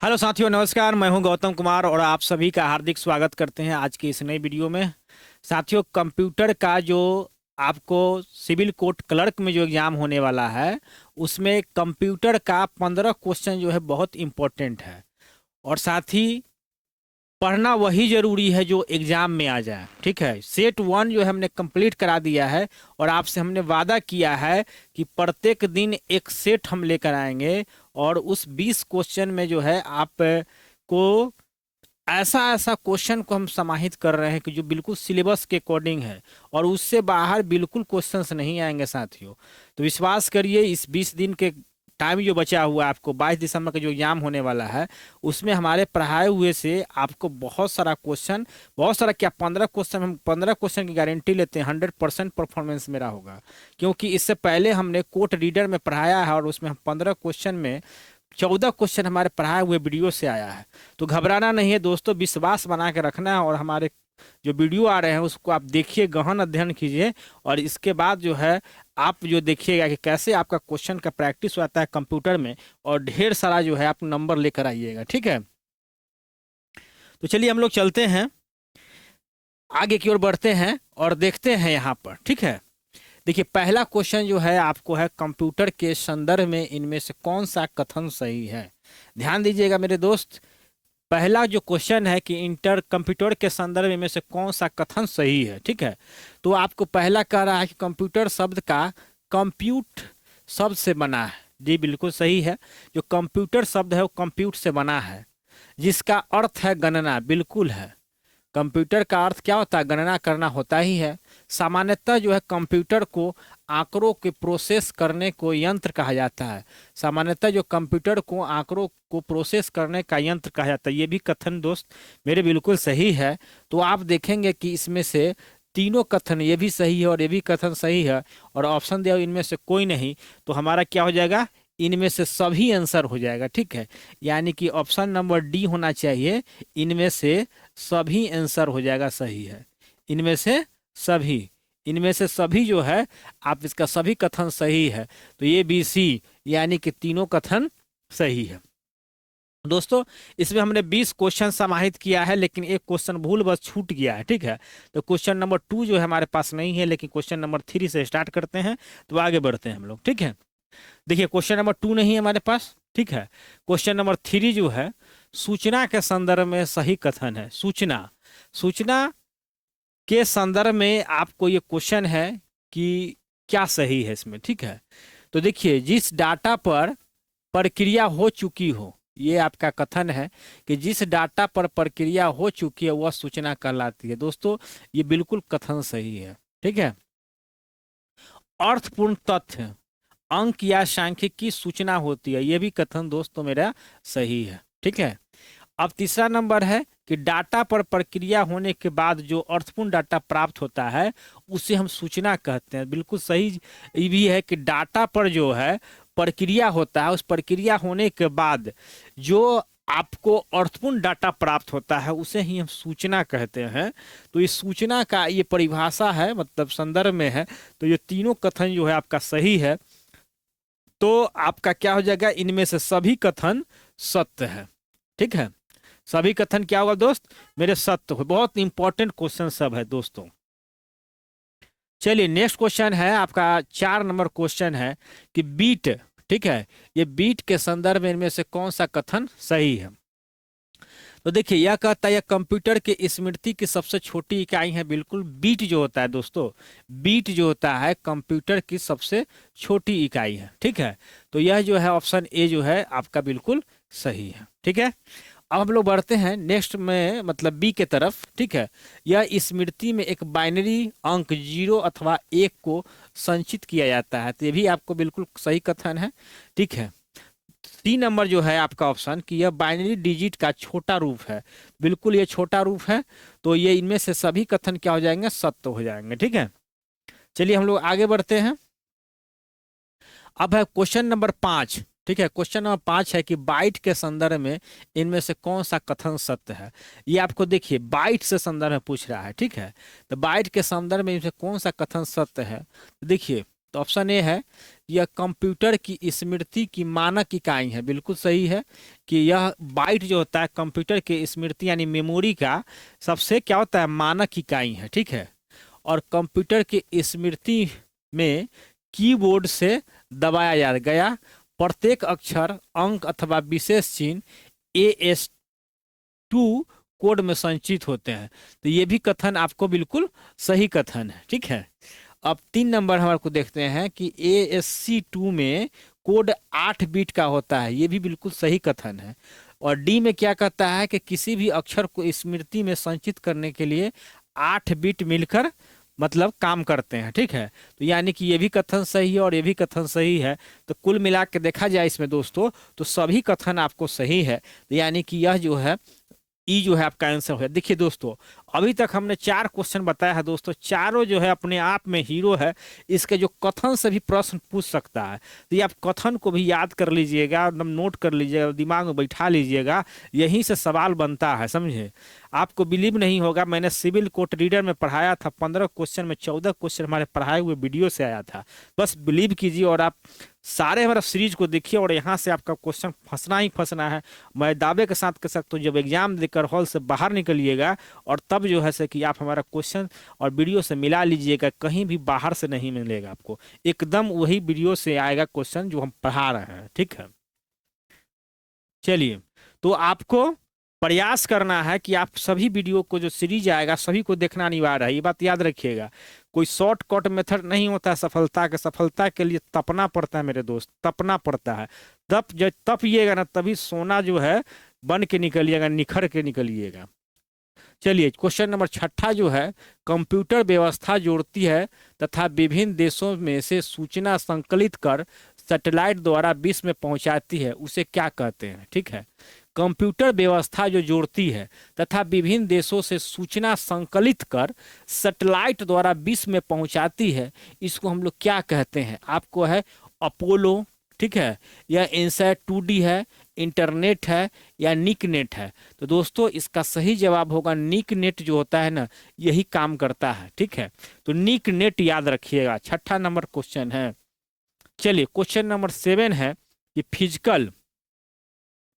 Hello साथियों, नमस्कार। मैं हूं गौतम कुमार और आप सभी का हार्दिक स्वागत करते हैं आज की इस नई वीडियो में। साथियों, कंप्यूटर का जो आपको सिविल कोर्ट क्लर्क में जो एग्जाम होने वाला है, उसमें कंप्यूटर का 15 क्वेश्चन जो है बहुत इंपॉर्टेंट है। और साथ ही पढ़ना वही जरूरी है जो एग्जाम में आ जाए। ठीक है, सेट वन जो है हमने कंप्लीट करा दिया है और आपसे हमने वादा किया है कि प्रत्येक दिन एक सेट हम लेकर आएंगे और उस 20 क्वेश्चन में जो है आप को ऐसा ऐसा क्वेश्चन को हम समाहित कर रहे हैं कि जो बिल्कुल सिलेबस के अकॉर्डिंग है और उससे बाहर बिल्कुल क्वेश्चंस नहीं आएंगे साथियों। तो विश्वास करिए, इस 20 दिन के टाइम जो बचा हुआ है आपको, 22 दिसंबर का जो एग्जाम होने वाला है, उसमें हमारे पढ़ाए हुए से आपको बहुत सारा क्वेश्चन, बहुत सारा क्या, 15 क्वेश्चन, हम 15 क्वेश्चन की गारंटी लेते हैं। 100% परफॉर्मेंस मेरा होगा, क्योंकि इससे पहले हमने कोर्ट रीडर में पढ़ाया है और उसमें हम 15 क्वेश्चन में 14 क्वेश्चन हमारे पढ़ाए हुए वीडियो से आया है। तो घबराना नहीं है दोस्तों, विश्वास बना के रखना है और हमारे जो वीडियो आ रहे हैं उसको आप देखिए, गहन अध्ययन कीजिए और इसके बाद जो है आप जो देखिएगा कि कैसे आपका क्वेश्चन का प्रैक्टिस होता है कंप्यूटर में, और ढेर सारा जो है आप नंबर लेकर आइएगा। ठीक है, तो चलिए हम लोग चलते हैं, आगे की ओर बढ़ते हैं और देखते हैं यहाँ पर। ठीक है, देखिए पहला क्वेश्चन जो है आपको है, कंप्यूटर के संदर्भ में इनमें से कौन सा कथन सही है। ध्यान दीजिएगा मेरे दोस्त, पहला जो क्वेश्चन है कि इंटर कंप्यूटर के संदर्भ में से कौन सा कथन सही है। ठीक है, तो आपको पहला कह रहा है कि कंप्यूटर शब्द का कंप्यूट शब्द से बना है। जी बिल्कुल सही है, जो कंप्यूटर शब्द है वो कंप्यूट से बना है, जिसका अर्थ है गणना। बिल्कुल है, कंप्यूटर का अर्थ क्या होता है, गणना करना होता ही है। सामान्यतः जो है कंप्यूटर को आंकड़ों के प्रोसेस करने को यंत्र कहा जाता है। सामान्यतः जो कंप्यूटर को आंकड़ों को प्रोसेस करने का यंत्र कहा जाता है। ये भी कथन दोस्त मेरे बिल्कुल सही है। तो आप देखेंगे कि इसमें से तीनों कथन, ये भी सही है और ये भी कथन सही है, और ऑप्शन दिया इनमें से कोई नहीं, तो हमारा क्या हो जाएगा, इनमें से सभी आंसर हो जाएगा। ठीक है, यानी कि ऑप्शन नंबर डी होना चाहिए, इनमें से सभी आंसर हो जाएगा, सही है। इनमें से सभी, इनमें से सभी जो है आप इसका सभी कथन सही है, तो ये बी सी, यानी कि तीनों कथन सही है। दोस्तों, इसमें हमने 20 क्वेश्चन समाहित किया है, लेकिन एक क्वेश्चन भूल बस छूट गया है। ठीक है, तो क्वेश्चन नंबर 2 जो है हमारे पास नहीं है, लेकिन क्वेश्चन नंबर 3 से स्टार्ट करते हैं, तो आगे बढ़ते हैं हम लोग। ठीक है, देखिए क्वेश्चन नंबर 2 नहीं है हमारे पास। ठीक है, क्वेश्चन नंबर 3 जो है, सूचना के संदर्भ में सही कथन है। सूचना, सूचना के संदर्भ में आपको ये क्वेश्चन है कि क्या सही है इसमें। ठीक है, तो देखिए, जिस डाटा पर प्रक्रिया हो चुकी हो, ये आपका कथन है कि जिस डाटा पर प्रक्रिया हो चुकी है वह सूचना कहलाती है। दोस्तों, ये बिल्कुल कथन सही है। ठीक है, अर्थपूर्ण तथ्य, अंक या सांख्यिकी की सूचना होती है, यह भी कथन दोस्तों मेरा सही है। ठीक है, अब तीसरा नंबर है कि डाटा पर प्रक्रिया होने के बाद जो अर्थपूर्ण डाटा प्राप्त होता है उसे हम सूचना कहते हैं। बिल्कुल सही ये भी है कि डाटा पर जो है प्रक्रिया होता है, उस प्रक्रिया होने के बाद जो आपको अर्थपूर्ण डाटा प्राप्त होता है उसे ही हम सूचना कहते हैं। तो ये सूचना का ये परिभाषा है, मतलब संदर्भ में है। तो ये तीनों कथन जो है आपका सही है, तो आपका क्या हो जाएगा, इनमें से सभी कथन सत्य है। ठीक है, सभी कथन क्या होगा दोस्त मेरे, सत्य हो। बहुत इंपॉर्टेंट क्वेश्चन सब है दोस्तों। चलिए नेक्स्ट क्वेश्चन है आपका 4 नंबर क्वेश्चन है कि बीट, ठीक है, ये बीट के संदर्भ में इनमें से कौन सा कथन सही है। तो देखिए यह कहता है यह कंप्यूटर के स्मृति की सबसे छोटी इकाई है। बिल्कुल, बीट जो होता है दोस्तों, बीट जो होता है कंप्यूटर की सबसे छोटी इकाई है। ठीक है, तो यह जो है ऑप्शन ए जो है आपका बिल्कुल सही है। ठीक है, अब हम लोग बढ़ते हैं नेक्स्ट में, मतलब बी के तरफ। ठीक है, यह स्मृति में एक बाइनरी अंक 0 अथवा 1 को संचित किया जाता है, तो ये भी आपको बिल्कुल सही कथन है। ठीक है, 3 नंबर जो है आपका ऑप्शन कि यह बाइनरी डिजिट का छोटा रूप है, बिल्कुल ये छोटा रूप है, तो ये इनमें से सभी कथन क्या हो जाएंगे, सत्य हो जाएंगे। ठीक है, चलिए हम लोग आगे बढ़ते हैं। अब है क्वेश्चन नंबर 5। ठीक है, क्वेश्चन नंबर 5 है कि बाइट के संदर्भ में इनमें से कौन सा कथन सत्य है। ये आपको देखिए बाइट से संदर्भ में पूछ रहा है। ठीक है, तो बाइट के संदर्भ में इनमें से कौन सा कथन सत्य है, तो देखिए तो ऑप्शन ए है, यह कंप्यूटर की स्मृति की मानक इकाई है। बिल्कुल सही है कि यह बाइट जो होता है कंप्यूटर के स्मृति यानी मेमोरी का सबसे क्या होता है, मानक इकाई है। ठीक है, और कंप्यूटर की स्मृति में कीबोर्ड से दबाया गया प्रत्येक अक्षर, अंक अथवा विशेष चिन्ह AS2 कोड में संचित होते हैं। तो ये भी कथन आपको बिल्कुल सही कथन है। ठीक है, अब 3 नंबर हमारे को देखते हैं कि ASC2 में कोड 8 बिट का होता है। ये भी बिल्कुल सही कथन है। और डी में क्या कहता है कि किसी भी अक्षर को स्मृति में संचित करने के लिए 8 बिट मिलकर मतलब काम करते हैं। ठीक है, तो यानी कि ये भी कथन सही है और ये भी कथन सही है। तो कुल मिला के देखा जाए इसमें दोस्तों तो सभी कथन आपको सही है। तो यानी कि यह जो है ई जो है आपका आंसर है। देखिए दोस्तों, अभी तक हमने 4 क्वेश्चन बताया है दोस्तों, चारों जो है अपने आप में हीरो है। इसके जो कथन से भी प्रश्न पूछ सकता है, तो ये आप कथन को भी याद कर लीजिएगा, एकदम नोट कर लीजिएगा, दिमाग में बैठा लीजिएगा, यहीं से सवाल बनता है, समझे। आपको बिलीव नहीं होगा, मैंने सिविल कोर्ट रीडर में पढ़ाया था, 15 क्वेश्चन में 14 क्वेश्चन हमारे पढ़ाए हुए वीडियो से आया था। बस बिलीव कीजिए और आप सारे हमारा सीरीज को देखिए और यहाँ से आपका क्वेश्चन फंसना ही फंसना है। मैं दावे के साथ कह सकता हूँ, जब एग्जाम देकर हॉल से बाहर निकलिएगा और तब जो है से कि आप हमारा क्वेश्चन और वीडियो से मिला लीजिएगा, कहीं भी बाहर से नहीं मिलेगा आपको, एकदम वही वीडियो से आएगा क्वेश्चन जो हम पढ़ा रहे हैं। ठीक है, चलिए, तो आपको प्रयास करना है कि आप सभी वीडियो को जो सीरीज आएगा सभी को देखना अनिवार्य है। ये बात याद रखिएगा, कोई शॉर्टकट मेथड नहीं होता है सफलता के। सफलता के लिए तपना पड़ता है मेरे दोस्त, तपना पड़ता है। जब तपिएगा ना तभी सोना जो है बन के निकलिएगा, निखर के निकलिएगा। चलिए, क्वेश्चन नंबर 6 जो है, कंप्यूटर व्यवस्था जोड़ती है तथा विभिन्न देशों में से सूचना संकलित कर सैटेलाइट द्वारा विश्व में पहुंचाती है, उसे क्या कहते हैं। ठीक है, कंप्यूटर व्यवस्था जो जोड़ती है तथा विभिन्न देशों से सूचना संकलित कर सैटेलाइट द्वारा विश्व में पहुंचाती है, इसको हम लोग क्या कहते हैं। आपको है अपोलो, ठीक है, या इनसैट 2D है, इंटरनेट है, या निकनेट है। तो दोस्तों इसका सही जवाब होगा निकनेट जो होता है ना, यही काम करता है। ठीक है, तो निकनेट याद रखिएगा। 6 नंबर क्वेश्चन है। चलिए, क्वेश्चन नंबर 7 है कि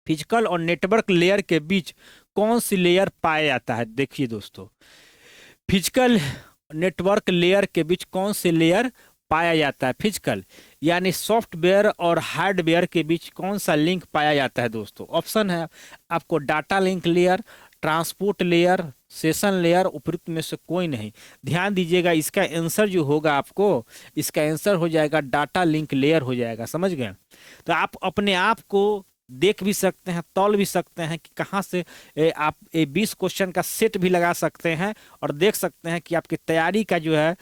फिजिकल और नेटवर्क लेयर के बीच कौन सी लेयर पाया जाता है। देखिए दोस्तों, फिजिकल नेटवर्क लेयर के बीच कौन सी लेयर पाया जाता है। फिजिकल यानी सॉफ्टवेयर और हार्डवेयर के बीच कौन सा लिंक पाया जाता है दोस्तों। ऑप्शन है आपको data link layer, transport layer, session layer, उपयुक्त में से कोई नहीं। ध्यान दीजिएगा, इसका आंसर जो होगा आपको, इसका आंसर हो जाएगा डाटा लिंक लेयर हो जाएगा। समझ गए। तो आप अपने आप को देख भी सकते हैं, तौल भी सकते हैं कि कहाँ से आप 20 क्वेश्चन का सेट भी लगा सकते हैं और देख सकते हैं कि आपकी तैयारी का जो है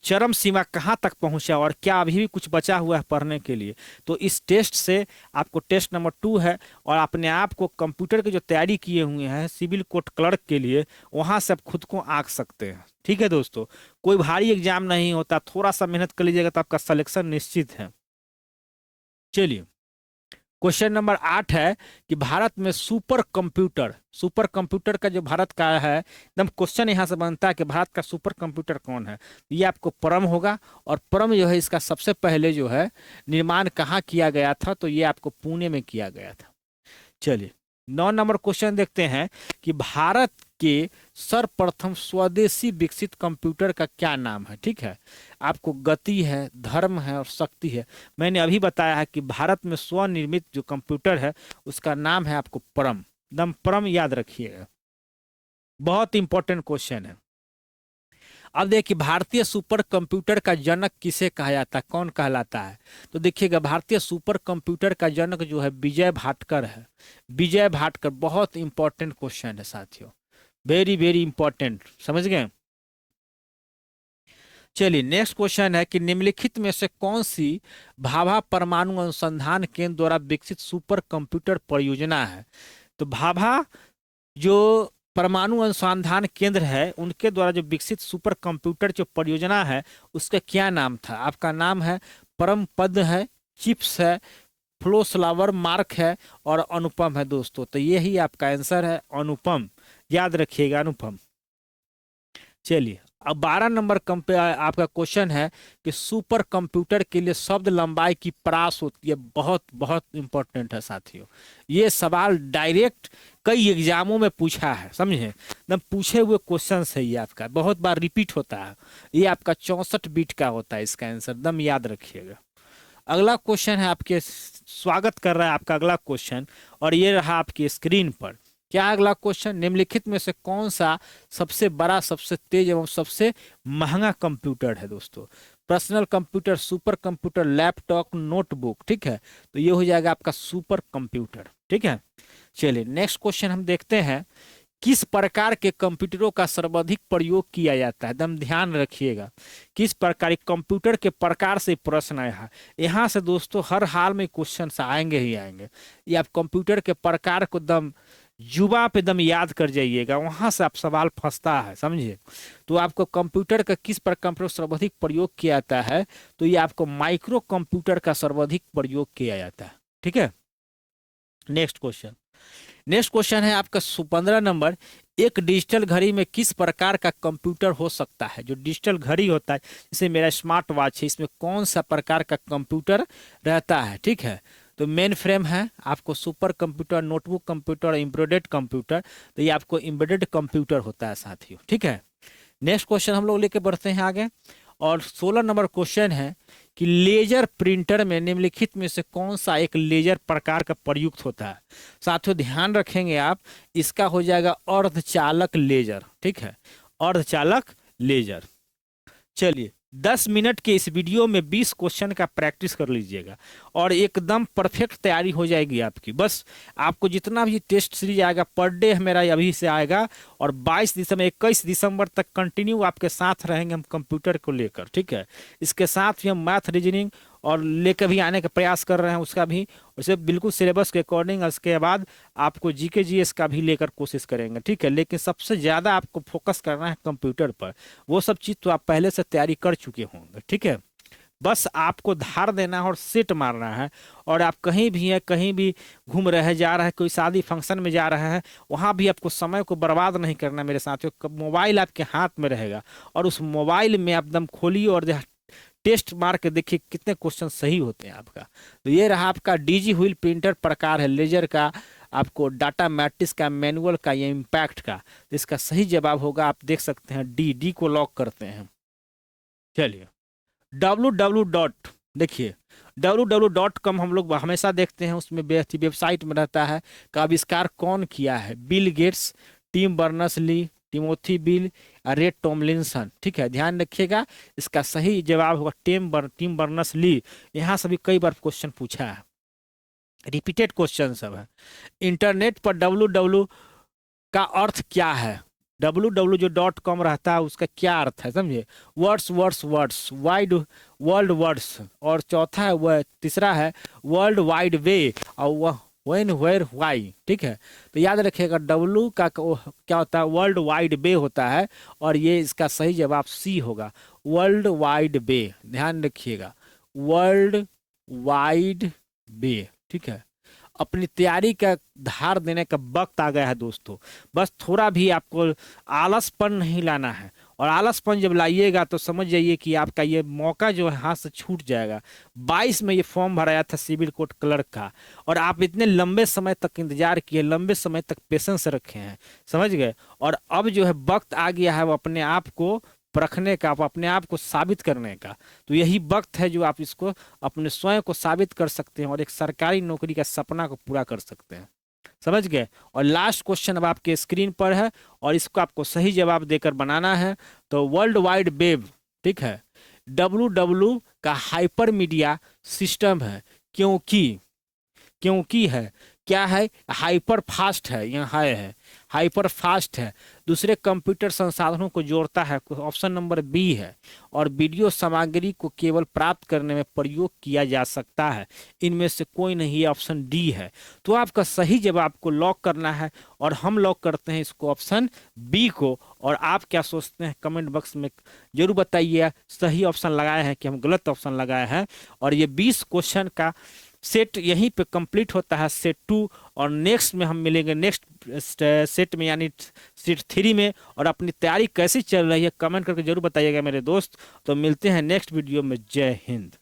चरम सीमा कहाँ तक पहुंचा और क्या अभी भी कुछ बचा हुआ है पढ़ने के लिए। तो इस टेस्ट से आपको टेस्ट नंबर 2 है और अपने आप को कंप्यूटर की जो तैयारी किए हुए हैं सिविल कोर्ट क्लर्क के लिए, वहां से आप खुद को आंक सकते हैं। ठीक है दोस्तों, कोई भारी एग्जाम नहीं होता, थोड़ा सा मेहनत कर लीजिएगा तो आपका सिलेक्शन निश्चित है। चलिए, क्वेश्चन नंबर 8 है कि भारत में सुपर कंप्यूटर का जो भारत का है, एकदम क्वेश्चन यहां से बनता है कि भारत का सुपर कंप्यूटर कौन है। ये आपको परम होगा और परम जो है इसका सबसे पहले जो है निर्माण कहाँ किया गया था, तो ये आपको पुणे में किया गया था। चलिए, 9 नंबर क्वेश्चन देखते हैं कि भारत के सर्वप्रथम स्वदेशी विकसित कंप्यूटर का क्या नाम है। ठीक है, आपको गति है, धर्म है और शक्ति है। मैंने अभी बताया है कि भारत में स्वनिर्मित जो कंप्यूटर है उसका नाम है आपको परम, एकदम परम याद रखिएगा, बहुत इंपॉर्टेंट क्वेश्चन है। अब देखिए, भारतीय सुपर कंप्यूटर का जनक किसे कहा जाता है, कौन कहलाता है। तो देखिएगा, भारतीय सुपर कंप्यूटर का जनक जो है विजय भाटकर है। विजय भाटकर, बहुत इंपॉर्टेंट क्वेश्चन है साथियों, वेरी वेरी इंपॉर्टेंट, समझ गए। चलिए, नेक्स्ट क्वेश्चन है कि निम्नलिखित में से कौन सी भाभा परमाणु अनुसंधान केंद्र द्वारा विकसित सुपर कंप्यूटर परियोजना है। तो भाभा जो परमाणु अनुसंधान केंद्र है उनके द्वारा जो विकसित सुपर कंप्यूटर जो परियोजना है उसका क्या नाम था। आपका नाम है परम पद है, चिप्स है, फ्लोस्लावर मार्क है और अनुपम है दोस्तों। तो यही आपका आंसर है अनुपम, याद रखिएगा अनुपम। चलिए, अब 12 नंबर आपका क्वेश्चन है कि सुपर कंप्यूटर के लिए शब्द लंबाई की परास होती है। बहुत बहुत इंपॉर्टेंट है साथियों, ये सवाल डायरेक्ट कई एग्जामों में पूछा है, समझे, एकदम पूछे हुए क्वेश्चन है। ये आपका बहुत बार रिपीट होता है। ये आपका 64 बीट का होता है इसका आंसर, एकदम याद रखिएगा। अगला क्वेश्चन है आपके, स्वागत कर रहा है आपका अगला क्वेश्चन, और ये रहा आपकी स्क्रीन पर। क्या अगला क्वेश्चन, निम्नलिखित में से कौन सा सबसे बड़ा, सबसे तेज एवं सबसे महंगा कंप्यूटर है दोस्तों? Personal computer, super computer, laptop, notebook, ठीक है, तो ये हो जाएगा आपका सुपर कंप्यूटर, ठीक है। चलिए नेक्स्ट क्वेश्चन हम देखते हैं, किस प्रकार के कंप्यूटरों का सर्वाधिक प्रयोग किया जाता है? एकदम ध्यान रखिएगा, किस प्रकार कंप्यूटर के प्रकार से प्रश्न आया है। यहाँ से दोस्तों हर हाल में क्वेश्चन आएंगे ही आएंगे। ये आप कंप्यूटर के प्रकार को एकदम जुबा पे एकदम याद कर जाइएगा, वहां से आप सवाल फंसता है, समझिए। तो आपको कंप्यूटर का किस प्रकार कंप्यूटर सर्वाधिक प्रयोग किया जाता है, तो ये आपको माइक्रो कंप्यूटर का सर्वाधिक प्रयोग किया जाता है, ठीक है। नेक्स्ट क्वेश्चन है आपका 15 नंबर, एक डिजिटल घड़ी में किस प्रकार का कंप्यूटर हो सकता है? जो डिजिटल घड़ी होता है, जैसे मेरा स्मार्ट वॉच है, इसमें कौन सा प्रकार का कंप्यूटर रहता है, ठीक है। तो मेन फ्रेम है आपको super computer, notebook computer, embedded computer, तो ये आपको एम्बेडेड कंप्यूटर होता है साथियों, ठीक है। नेक्स्ट क्वेश्चन हम लोग लेके बढ़ते हैं आगे, और 16 नंबर क्वेश्चन है कि लेजर प्रिंटर में निम्नलिखित में से कौन सा एक लेजर प्रकार का प्रयुक्त होता है? साथियों ध्यान रखेंगे आप, इसका हो जाएगा अर्धचालक लेजर, ठीक है, अर्धचालक लेजर। चलिए 10 मिनट के इस वीडियो में 20 क्वेश्चन का प्रैक्टिस कर लीजिएगा और एकदम परफेक्ट तैयारी हो जाएगी आपकी। बस आपको जितना भी टेस्ट सीरीज आएगा पर डे मेरा अभी से आएगा, और 21 दिसंबर तक कंटिन्यू आपके साथ रहेंगे हम कंप्यूटर को लेकर, ठीक है। इसके साथ ही हम मैथ, रीजनिंग और लेकर भी आने का प्रयास कर रहे हैं, उसका भी उसे बिल्कुल सिलेबस के अकॉर्डिंग। उसके बाद आपको जीके जीएस का भी लेकर कोशिश करेंगे, ठीक है। लेकिन सबसे ज़्यादा आपको फोकस करना है कंप्यूटर पर, वो सब चीज़ तो आप पहले से तैयारी कर चुके होंगे, ठीक है। बस आपको धार देना है और सेट मारना है। और आप कहीं भी हैं, कहीं भी घूम रहे जा रहे हैं, कोई शादी फंक्शन में जा रहे हैं, वहाँ भी आपको समय को बर्बाद नहीं करना मेरे साथियों। मोबाइल आपके हाथ में रहेगा और उस मोबाइल में आप एकदम खोलिए और टेस्ट मार के देखिए कितने क्वेश्चन सही होते हैं आपका। तो ये रहा आपका डीजी व्हील प्रिंटर प्रकार है, लेजर का, आपको डाटा मैट्रिक्स का, मैनुअल का, या इम्पैक्ट का। तो इसका सही जवाब होगा, आप देख सकते हैं डी को लॉक करते हैं। चलिए देखिए www.com हम लोग हमेशा देखते हैं, उसमें वेबसाइट में रहता है का आविष्कार कौन किया है? Bill Gates, Tim Berners Lee, Timothy Bill, Ray Tomlinson, ठीक है। ध्यान रखिएगा, इसका सही जवाब होगा टिम बर्नर्स-ली। यहाँ से भी कई बार क्वेश्चन पूछा है, रिपीटेड क्वेश्चन सब है। इंटरनेट पर www का अर्थ क्या है? www जो .com रहता है उसका क्या अर्थ है, समझे? वर्ड्स, वाइड वर्ल्ड वर्ड्स, और चौथा है वह, तीसरा है वर्ल्ड वाइड वे, और वह व्हेन, वेयर, व्हाई, ठीक है। तो याद रखिएगा W का क्या होता है? वर्ल्ड वाइड वे होता है, और ये इसका सही जवाब C होगा, वर्ल्ड वाइड वे। ध्यान रखिएगा, वर्ल्ड वाइड वे, ठीक है। अपनी तैयारी का धार देने का वक्त आ गया है दोस्तों। बस थोड़ा भी आपको आलसपन नहीं लाना है, और आलसपन जब लाइएगा तो समझ जाइए कि आपका ये मौका जो है हाथ से छूट जाएगा। 22 में ये फॉर्म भराया था सिविल कोर्ट क्लर्क का, और आप इतने लंबे समय तक इंतजार किए, लंबे समय तक पेशेंस रखे हैं, समझ गए। और अब जो है वक्त आ गया है वो अपने आप को परखने का, अपने आप को साबित करने का। तो यही वक्त है जो आप इसको अपने स्वयं को साबित कर सकते हैं और एक सरकारी नौकरी का सपना को पूरा कर सकते हैं, समझ गए। और लास्ट क्वेश्चन अब आपके स्क्रीन पर है, और इसको आपको सही जवाब देकर बनाना है। तो वर्ल्ड वाइड वेब, ठीक है, WW का हाइपर मीडिया सिस्टम है, क्योंकि है क्या है? हाइपर फास्ट है, यहाँ है हाइपर फास्ट है, दूसरे कंप्यूटर संसाधनों को जोड़ता है, ऑप्शन नंबर बी है। और वीडियो सामग्री को केवल प्राप्त करने में प्रयोग किया जा सकता है, इनमें से कोई नहीं, ऑप्शन डी है। तो आपका सही जवाब को लॉक करना है, और हम लॉक करते हैं इसको ऑप्शन बी को। और आप क्या सोचते हैं कमेंट बॉक्स में जरूर बताइए, सही ऑप्शन लगाए हैं कि हम गलत ऑप्शन लगाए हैं। और ये 20 क्वेश्चन का सेट यहीं पे कंप्लीट होता है, सेट 2। और नेक्स्ट में हम मिलेंगे नेक्स्ट सेट में यानी सीट 3 में, और अपनी तैयारी कैसी चल रही है कमेंट करके जरूर बताइएगा मेरे दोस्त। तो मिलते हैं नेक्स्ट वीडियो में। जय हिंद।